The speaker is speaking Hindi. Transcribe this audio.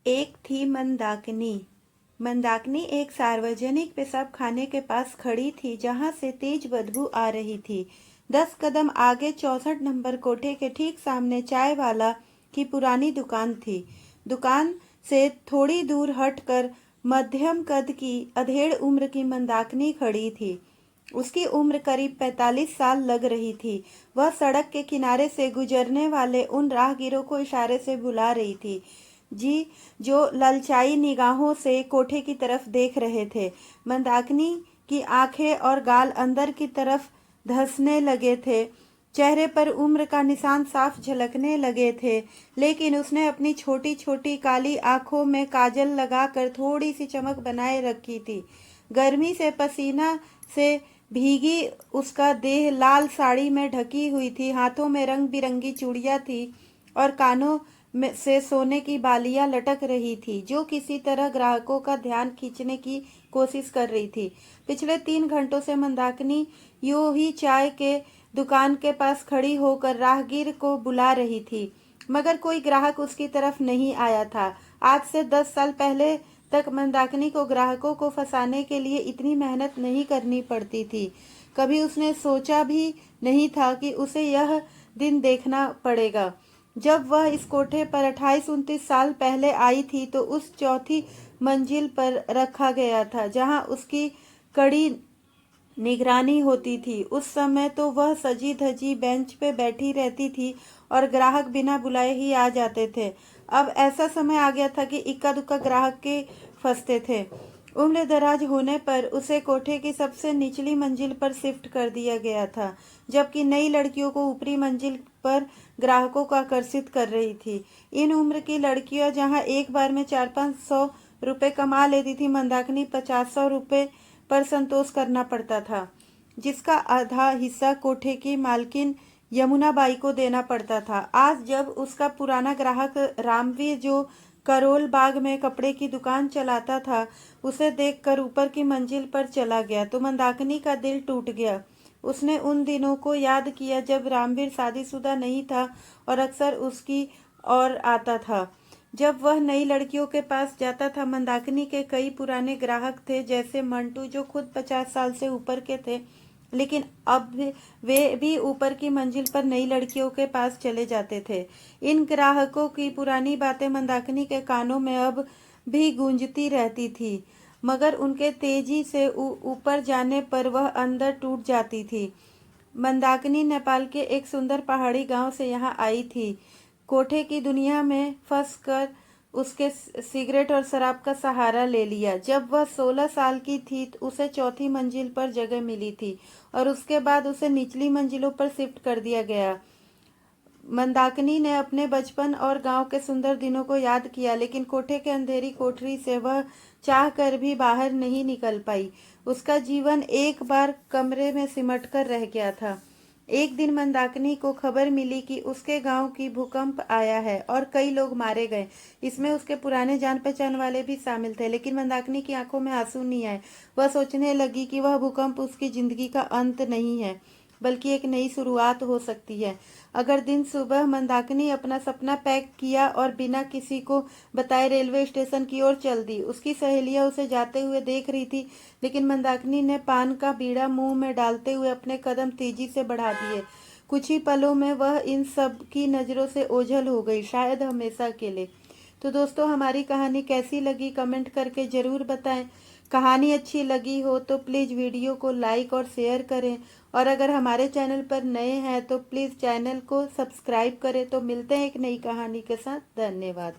एक थी मंदाकिनी। मंदाकिनी एक सार्वजनिक पेशाब खाने के पास खड़ी थी जहां से तेज बदबू आ रही थी। 10 कदम आगे 64 नंबर कोठे के ठीक सामने चाय वाला की पुरानी दुकान थी। दुकान से थोड़ी दूर हटकर मध्यम कद की अधेड़ उम्र की मंदाकिनी खड़ी थी। उसकी उम्र करीब 45 साल लग रही थी। वह सड़क के किनारे से गुजरने वाले उन राहगीरों को इशारे से बुला रही थी जी जो ललचाई निगाहों से कोठे की तरफ देख रहे थे। मंदाकिनी की आंखें और गाल अंदर की तरफ धंसने लगे थे। चेहरे पर उम्र का निशान साफ झलकने लगे थे, लेकिन उसने अपनी छोटी छोटी काली आंखों में काजल लगाकर थोड़ी सी चमक बनाए रखी थी। गर्मी से पसीना से भीगी उसका देह लाल साड़ी में ढकी हुई थी। हाथों में रंग बिरंगी चूड़ियां थी और कानों में से सोने की बालियां लटक रही थी, जो किसी तरह ग्राहकों का ध्यान खींचने की कोशिश कर रही थी। पिछले 3 घंटों से मंदाकिनी यूं ही चाय के दुकान के पास खड़ी होकर राहगीर को बुला रही थी, मगर कोई ग्राहक उसकी तरफ नहीं आया था। आज से 10 साल पहले तक मंदाकिनी को ग्राहकों को फंसाने के लिए इतनी मेहनत नहीं करनी पड़ती थी। कभी उसने सोचा भी नहीं था कि उसे यह दिन देखना पड़ेगा। जब वह इस कोठे पर 28-29 साल पहले आई थी तो उस चौथी मंजिल पर रखा गया था जहां उसकी कड़ी निगरानी होती थी। उस समय तो वह सजी धजी बेंच पे बैठी रहती थी और ग्राहक बिना बुलाए ही आ जाते थे। अब ऐसा समय आ गया था कि इक्का दुक्का ग्राहक के फंसते थे। उम्र दराज होने पर उसे कोठे की सबसे निचली मंजिल पर शिफ्ट कर दिया गया था, जबकि नई लड़कियों को ऊपरी मंजिल पर ग्राहकों को आकर्षित कर रही थी। इन उम्र की लड़कियां जहां एक बार में 400-500 रुपए कमा लेती थी, मंदाकिनी 50-100 रुपए पर संतोष करना पड़ता था, जिसका आधा हिस्सा कोठे की मालकिन यमुना बाई को देना पड़ता था। आज जब उसका पुराना ग्राहक रामवीर, जो करोल बाग में कपड़े की दुकान चलाता था, उसे देखकर ऊपर की मंजिल पर चला गया तो मंदाकिनी का दिल टूट गया। उसने उन दिनों को याद किया जब रामवीर शादीशुदा नहीं था और अक्सर उसकी ओर आता था। जब वह नई लड़कियों के पास जाता था, मंदाकिनी के कई पुराने ग्राहक थे, जैसे मंटू, जो खुद 50 साल से ऊपर के थे, लेकिन अब वे भी ऊपर की मंजिल पर नई लड़कियों के पास चले जाते थे। इन ग्राहकों की पुरानी बातें मंदाकिनी के कानों में अब भी गूंजती रहती थी, मगर उनके तेजी से ऊपर जाने पर वह अंदर टूट जाती थी। मंदाकिनी नेपाल के एक सुंदर पहाड़ी गांव से यहाँ आई थी। कोठे की दुनिया में फंस कर उसके सिगरेट और शराब का सहारा ले लिया। जब वह 16 साल की थी तो उसे चौथी मंजिल पर जगह मिली थी और उसके बाद उसे निचली मंजिलों पर शिफ्ट कर दिया गया। मंदाकिनी ने अपने बचपन और गांव के सुंदर दिनों को याद किया, लेकिन कोठे के अंधेरी कोठरी से वह चाह कर भी बाहर नहीं निकल पाई। उसका जीवन एक बार कमरे में सिमट कर रह गया था। एक दिन मंदाकिनी को खबर मिली कि उसके गांव की भूकंप आया है और कई लोग मारे गए। इसमें उसके पुराने जान पहचान वाले भी शामिल थे, लेकिन मंदाकिनी की आंखों में आंसू नहीं आए। वह सोचने लगी कि वह भूकंप उसकी जिंदगी का अंत नहीं है, बल्कि एक नई शुरुआत हो सकती है। अगर दिन सुबह मंदाकिनी अपना सपना पैक किया और बिना किसी को बताए रेलवे स्टेशन की ओर चल दी। उसकी सहेलियां उसे जाते हुए देख रही थी, लेकिन मंदाकिनी ने पान का बीड़ा मुंह में डालते हुए अपने कदम तेजी से बढ़ा दिए। कुछ ही पलों में वह इन सब की नजरों से ओझल हो गई, शायद हमेशा के लिए। तो दोस्तों, हमारी कहानी कैसी लगी कमेंट करके ज़रूर बताएं। कहानी अच्छी लगी हो तो प्लीज़ वीडियो को लाइक और शेयर करें, और अगर हमारे चैनल पर नए हैं तो प्लीज़ चैनल को सब्सक्राइब करें। तो मिलते हैं एक नई कहानी के साथ। धन्यवाद।